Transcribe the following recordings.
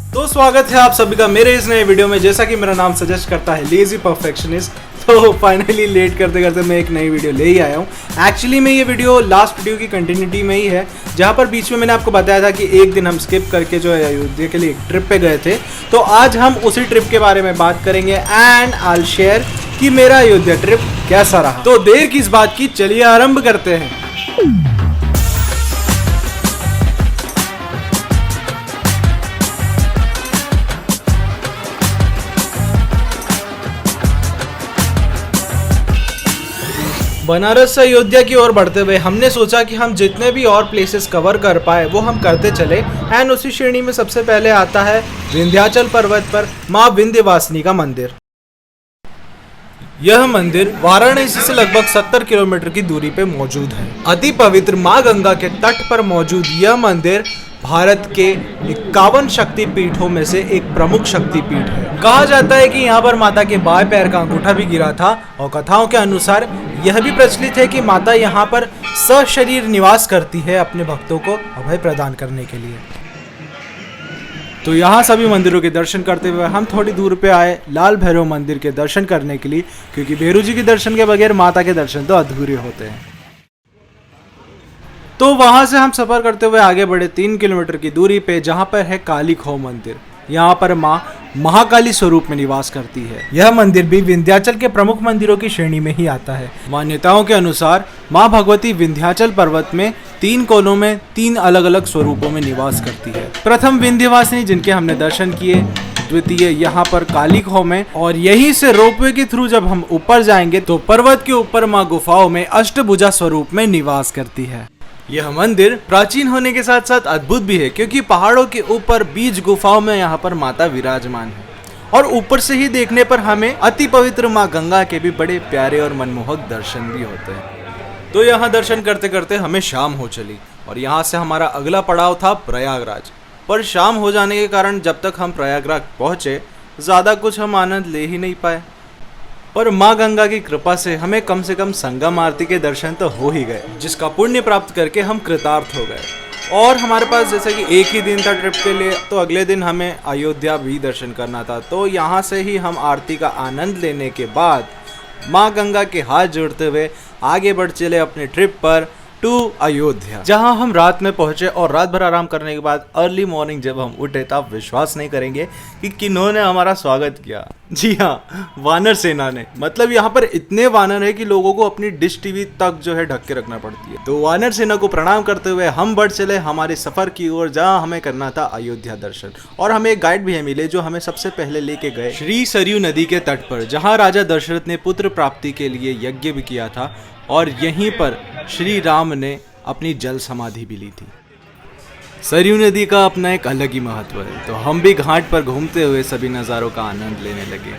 तो स्वागत है आप सभी का मेरे इस नए वीडियो में। जैसा कि मेरा नाम सजेस्ट करता है, लेजी परफेक्शनिस्ट, तो फाइनली लेट करते करते मैं एक नई वीडियो ले ही आया हूँ। एक्चुअली में ये वीडियो लास्ट वीडियो की कंटिन्यूटी में ही है, जहाँ पर बीच में मैंने आपको बताया था कि एक दिन हम स्किप करके जो है अयोध्या के लिए एक ट्रिप पे गए थे। तो आज हम उसी ट्रिप के बारे में बात करेंगे एंड आई शेयर कि मेरा अयोध्या ट्रिप कैसा रहा। तो देर किस बात की, चलिए आरंभ करते हैं। बनारस से अयोध्या की ओर बढ़ते हुए हमने सोचा कि हम जितने भी और प्लेसेस कवर कर पाए वो हम करते चले। एंड उसी श्रेणी में सबसे पहले आता है विंध्याचल पर्वत पर माँ विंध्यवासिनी का मंदिर। यह मंदिर वाराणसी से लगभग 70 किलोमीटर की दूरी पे मौजूद है। अति पवित्र माँ गंगा के तट पर मौजूद यह मंदिर भारत के 51 शक्तिपीठों में से एक प्रमुख शक्तिपीठ है। कहा जाता है कि यहाँ पर माता के बाएं पैर का अंगूठा भी गिरा था और कथाओं के अनुसार यह भी प्रचलित है कि माता यहाँ पर सशरीर निवास करती है अपने भक्तों को अभय प्रदान करने के लिए। तो यहाँ सभी मंदिरों के दर्शन करते हुए हम थोड़ी दूर पे आए लाल भैरव मंदिर के दर्शन करने के लिए, क्योंकि भैरू जी के दर्शन के बगैर माता के दर्शन तो अधूरे होते हैं। तो वहां से हम सफर करते हुए आगे बढ़े 3 किलोमीटर की दूरी पे, जहां पर है काली खो मंदिर। यहाँ पर माँ महाकाली स्वरूप में निवास करती है। यह मंदिर भी विंध्याचल के प्रमुख मंदिरों की श्रेणी में ही आता है। मान्यताओं के अनुसार माँ भगवती विंध्याचल पर्वत में 3 कोनों में 3 अलग अलग स्वरूपों में निवास करती है। प्रथम विंध्यवासिनी, जिनके हमने दर्शन किए, द्वितीय यहाँ पर काली खो में, और यहीं से रोपवे के थ्रू जब हम ऊपर जाएंगे तो पर्वत के ऊपर माँ गुफाओं में अष्टभुजा स्वरूप में निवास करती है। यह मंदिर प्राचीन होने के साथ साथ अद्भुत भी है, क्योंकि पहाड़ों के ऊपर बीच गुफाओं में यहाँ पर माता विराजमान है और ऊपर से ही देखने पर हमें अति पवित्र माँ गंगा के भी बड़े प्यारे और मनमोहक दर्शन भी होते हैं। तो यहाँ दर्शन करते करते हमें शाम हो चली और यहाँ से हमारा अगला पड़ाव था प्रयागराज। पर शाम हो जाने के कारण जब तक हम प्रयागराज पहुँचे ज़्यादा कुछ हम आनंद ले ही नहीं पाए। पर माँ गंगा की कृपा से हमें कम से कम संगम आरती के दर्शन तो हो ही गए, जिसका पुण्य प्राप्त करके हम कृतार्थ हो गए। और हमारे पास जैसे कि एक ही दिन था ट्रिप के लिए, तो अगले दिन हमें अयोध्या भी दर्शन करना था। तो यहाँ से ही हम आरती का आनंद लेने के बाद माँ गंगा के हाथ जोड़ते हुए आगे बढ़ चले अपने ट्रिप पर टू अयोध्या, जहां हम रात में पहुंचे। और रात भर आराम करने के बाद अर्ली मॉर्निंग जब हम उठे तो आप विश्वास नहीं करेंगे कि किन्होंने हमारा स्वागत किया। जी हाँ, वानर सेना ने। मतलब यहाँ पर इतने वानर है कि लोगों को अपनी डिश टीवी तक जो है ढक के रखना पड़ती है। तो वानर सेना को प्रणाम करते हुए हम बढ़ चले हमारे सफर की ओर, जहाँ हमें करना था अयोध्या दर्शन। और हमें एक गाइड भी मिले जो हमें सबसे पहले लेके गए श्री सरयू नदी के तट पर, जहाँ राजा दशरथ ने पुत्र प्राप्ति के लिए यज्ञ भी किया था और यहीं पर श्री राम ने अपनी जल समाधि भी ली थी। सरयू नदी का अपना एक अलग ही महत्व है। तो हम भी घाट पर घूमते हुए सभी नज़ारों का आनंद लेने लगे।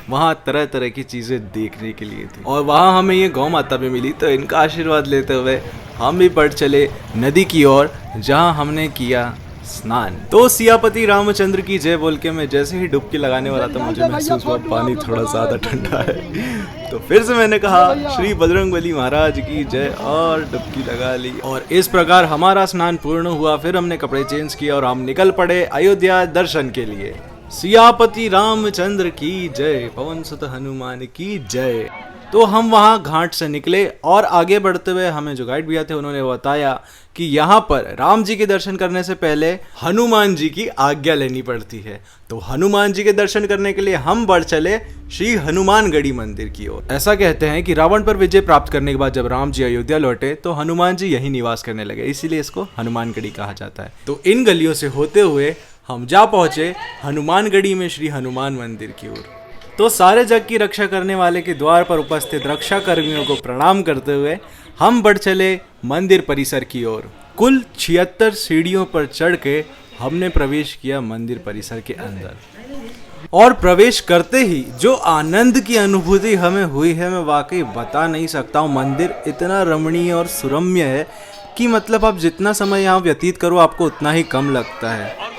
वहाँ तरह तरह की चीज़ें देखने के लिए थी और वहाँ हमें ये गौ माता भी मिली। तो इनका आशीर्वाद लेते हुए हम भी बढ़ चले नदी की ओर, जहाँ हमने किया स्नान। तो सियापति रामचंद्र की जय बोल के मैं जैसे ही डुबकी लगाने वाला था, मुझे महसूस हुआ पानी थोड़ा ज़्यादा ठंडा है। तो फिर से मैंने कहा श्री बजरंगबली महाराज की जय और डुबकी लगा ली। और इस प्रकार हमारा स्नान पूर्ण हुआ। फिर हमने कपड़े चेंज किए और हम निकल पड़े अयोध्या दर्शन के लिए। सियापति रामचंद्र की जय, पवन सुत हनुमान की जय। तो हम वहाँ घाट से निकले और आगे बढ़ते हुए हमें जो गाइड भैया थे उन्होंने बताया कि यहाँ पर राम जी के दर्शन करने से पहले हनुमान जी की आज्ञा लेनी पड़ती है। तो हनुमान जी के दर्शन करने के लिए हम बढ़ चले श्री हनुमानगढ़ी मंदिर की ओर। ऐसा कहते हैं कि रावण पर विजय प्राप्त करने के बाद जब राम जी अयोध्या लौटे तो हनुमान जी यही निवास करने लगे, इसीलिए इसको हनुमानगढ़ी कहा जाता है। तो इन गलियों से होते हुए हम जा पहुंचे हनुमानगढ़ी में श्री हनुमान मंदिर की ओर। तो सारे जग की रक्षा करने वाले के द्वार पर उपस्थित रक्षा कर्मियों को प्रणाम करते हुए हम बढ़ चले मंदिर परिसर की ओर। कुल 76 सीढ़ियों पर चढ़ के हमने प्रवेश किया मंदिर परिसर के अंदर। और प्रवेश करते ही जो आनंद की अनुभूति हमें हुई है, मैं वाकई बता नहीं सकता हूँ। मंदिर इतना रमणीय और सुरम्य है कि मतलब आप जितना समय यहाँ व्यतीत करो आपको उतना ही कम लगता है।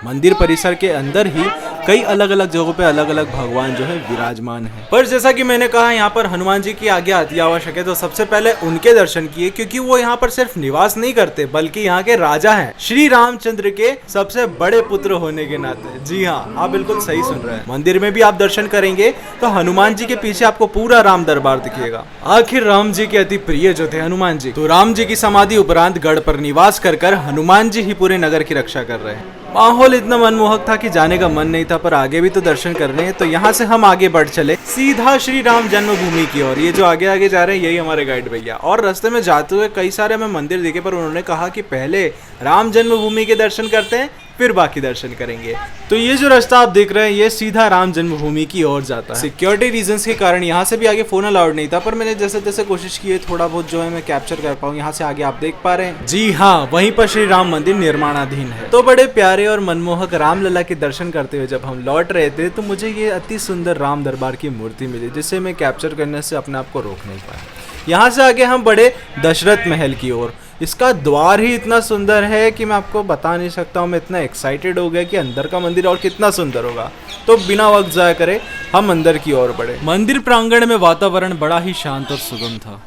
मंदिर परिसर के अंदर ही कई अलग अलग जगहों पे अलग अलग भगवान जो है विराजमान है। पर जैसा कि मैंने कहा, यहाँ पर हनुमान जी की आज्ञा अति आवश्यक है, तो सबसे पहले उनके दर्शन किए, क्योंकि वो यहाँ पर सिर्फ निवास नहीं करते बल्कि यहाँ के राजा हैं, श्री रामचंद्र के सबसे बड़े पुत्र होने के नाते। जी हाँ, आप बिल्कुल सही सुन रहे हैं। मंदिर में भी आप दर्शन करेंगे तो हनुमान जी के पीछे आपको पूरा राम दरबार दिखेगा। आखिर राम जी के अति प्रिय जो थे हनुमान जी, तो राम जी की समाधि उपरांत गढ़ पर निवास कर हनुमान जी ही पूरे नगर की रक्षा कर रहे हैं। माहौल इतना मनमोहक था कि जाने का मन नहीं था, पर आगे भी तो दर्शन करने हैं, तो यहाँ से हम आगे बढ़ चले सीधा श्री राम जन्मभूमि की ओर। ये जो आगे आगे जा रहे हैं यही हमारे गाइड भैया। और रास्ते में जाते हुए कई सारे हमें मंदिर दिखे, पर उन्होंने कहा कि पहले राम जन्मभूमि के दर्शन करते हैं फिर बाकी दर्शन करेंगे। तो ये जो रास्ता आप देख रहे हैं ये सीधा राम जन्मभूमि की ओर जाता है। सिक्योरिटी रीजंस के कारण यहाँ से भी आगे फोन अलाउड नहीं था, पर मैंने जैसे तैसे कोशिश की है थोड़ा बहुत जो है मैं कैप्चर कर पाऊँ। यहाँ से आगे आप देख पा रहे हैं, जी हाँ, वहीं पर श्री राम मंदिर निर्माणाधीन है। तो बड़े प्यारे और मनमोहक रामलला के दर्शन करते हुए जब हम लौट रहे थे तो मुझे ये अति सुंदर राम दरबार की मूर्ति मिली, जिसे मैं कैप्चर करने से अपने आप को रोक नहीं पाया। यहाँ से आगे हम बढ़े दशरथ महल की ओर। इसका द्वार ही इतना सुंदर है कि मैं आपको बता नहीं सकता हूँ। मैं इतना एक्साइटेड हो गया कि अंदर का मंदिर और कितना सुंदर होगा। तो बिना वक्त जाया करे हम अंदर की ओर बढ़े। मंदिर प्रांगण में वातावरण बड़ा ही शांत और सुगम था।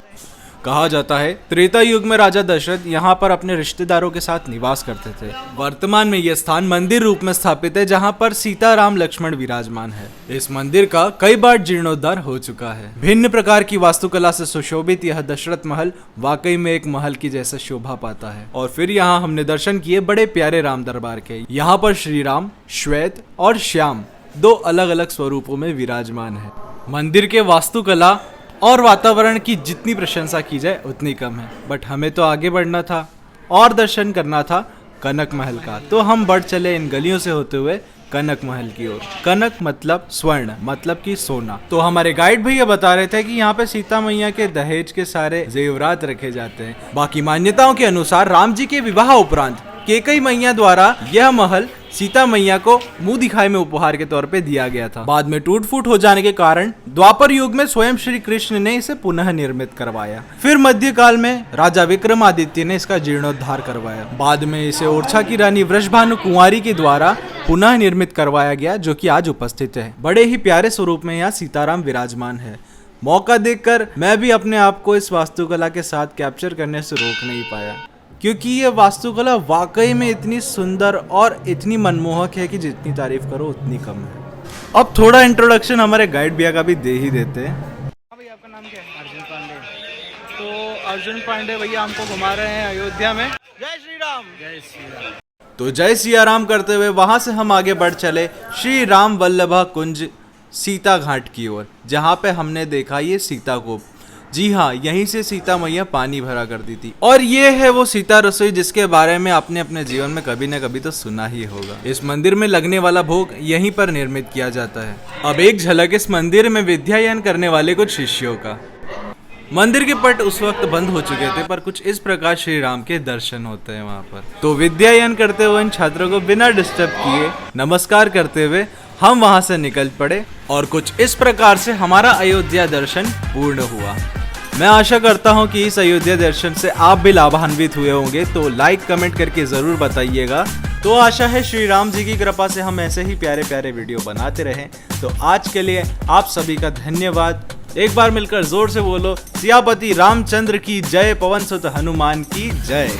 कहा जाता है त्रेता युग में राजा दशरथ यहाँ पर अपने रिश्तेदारों के साथ निवास करते थे। वर्तमान में यह स्थान मंदिर रूप में स्थापित है, जहाँ पर सीता राम लक्ष्मण विराजमान है। इस मंदिर का कई बार जीर्णोद्धार हो चुका है। भिन्न प्रकार की वास्तुकला से सुशोभित यह दशरथ महल वाकई में एक महल की जैसे शोभा पाता है। और फिर यहाँ हमने दर्शन किए बड़े प्यारे राम दरबार के। यहाँ पर श्री राम श्वेत और श्याम दो अलग अलग स्वरूपों में विराजमान है। मंदिर के वास्तुकला और वातावरण की जितनी प्रशंसा की जाए उतनी कम है, बट हमें तो आगे बढ़ना था और दर्शन करना था कनक महल का। तो हम बढ़ चले इन गलियों से होते हुए कनक महल की ओर। कनक मतलब स्वर्ण, मतलब कि सोना। तो हमारे गाइड भैया बता रहे थे कि यहाँ पे सीता मैया के दहेज के सारे जेवरात रखे जाते हैं। बाकी मान्यताओं के अनुसार राम जी के विवाह उपरांत कैकेयी मैया द्वारा यह महल सीता मैया को मुंह दिखाई में उपहार के तौर पे दिया गया था। बाद में टूट फूट हो जाने के कारण द्वापर युग में स्वयं श्री कृष्ण ने इसे पुनः निर्मित करवाया। फिर मध्यकाल में राजा विक्रमादित्य ने इसका जीर्णोद्धार करवाया। बाद में इसे ओरछा की रानी वृषभानु कुंवारी के द्वारा पुनः निर्मित करवाया गया, जो कि आज उपस्थित है। बड़े ही प्यारे स्वरूप में यहाँ सीताराम विराजमान है। मौका देखकर मैं भी अपने आप को इस वास्तुकला के साथ कैप्चर करने से रोक नहीं पाया, क्योंकि ये वास्तुकला वाकई में इतनी सुंदर और इतनी मनमोहक है कि जितनी तारीफ करो उतनी कम है। अब थोड़ा इंट्रोडक्शन हमारे गाइड भैया का भी दे ही देते हैं। हाँ भैया, आपका नाम क्या है? अर्जुन पांडे। तो अर्जुन पांडे भैया हमको घुमा रहे हैं अयोध्या में। जय श्री राम। जय श्री राम। तो जय सिया राम करते हुए वहां से हम आगे बढ़ चले श्री राम वल्लभा कुंज सीता घाट की ओर, जहाँ पे हमने देखा ये सीता कूप। जी हाँ, यहीं से सीता मैया पानी भरा करती थी। और ये है वो सीता रसोई जिसके बारे में आपने अपने जीवन में कभी न कभी तो सुना ही होगा। इस मंदिर में लगने वाला भोग यहीं पर निर्मित किया जाता है। अब एक झलक इस मंदिर में विद्यायन करने वाले कुछ शिष्यों का। मंदिर के पट उस वक्त बंद हो चुके थे, पर कुछ इस प्रकार श्री राम के दर्शन होते हैं वहाँ पर। तो विद्यायन करते हुए इन छात्रों को बिना डिस्टर्ब किए नमस्कार करते हुए हम वहाँ से निकल पड़े और कुछ इस प्रकार से हमारा अयोध्या दर्शन पूर्ण हुआ। मैं आशा करता हूं कि इस अयोध्या दर्शन से आप भी लाभान्वित हुए होंगे, तो लाइक कमेंट करके जरूर बताइएगा। तो आशा है श्री राम जी की कृपा से हम ऐसे ही प्यारे प्यारे वीडियो बनाते रहें। तो आज के लिए आप सभी का धन्यवाद। एक बार मिलकर जोर से बोलो, सियापति रामचंद्र की जय, पवन सुत हनुमान की जय।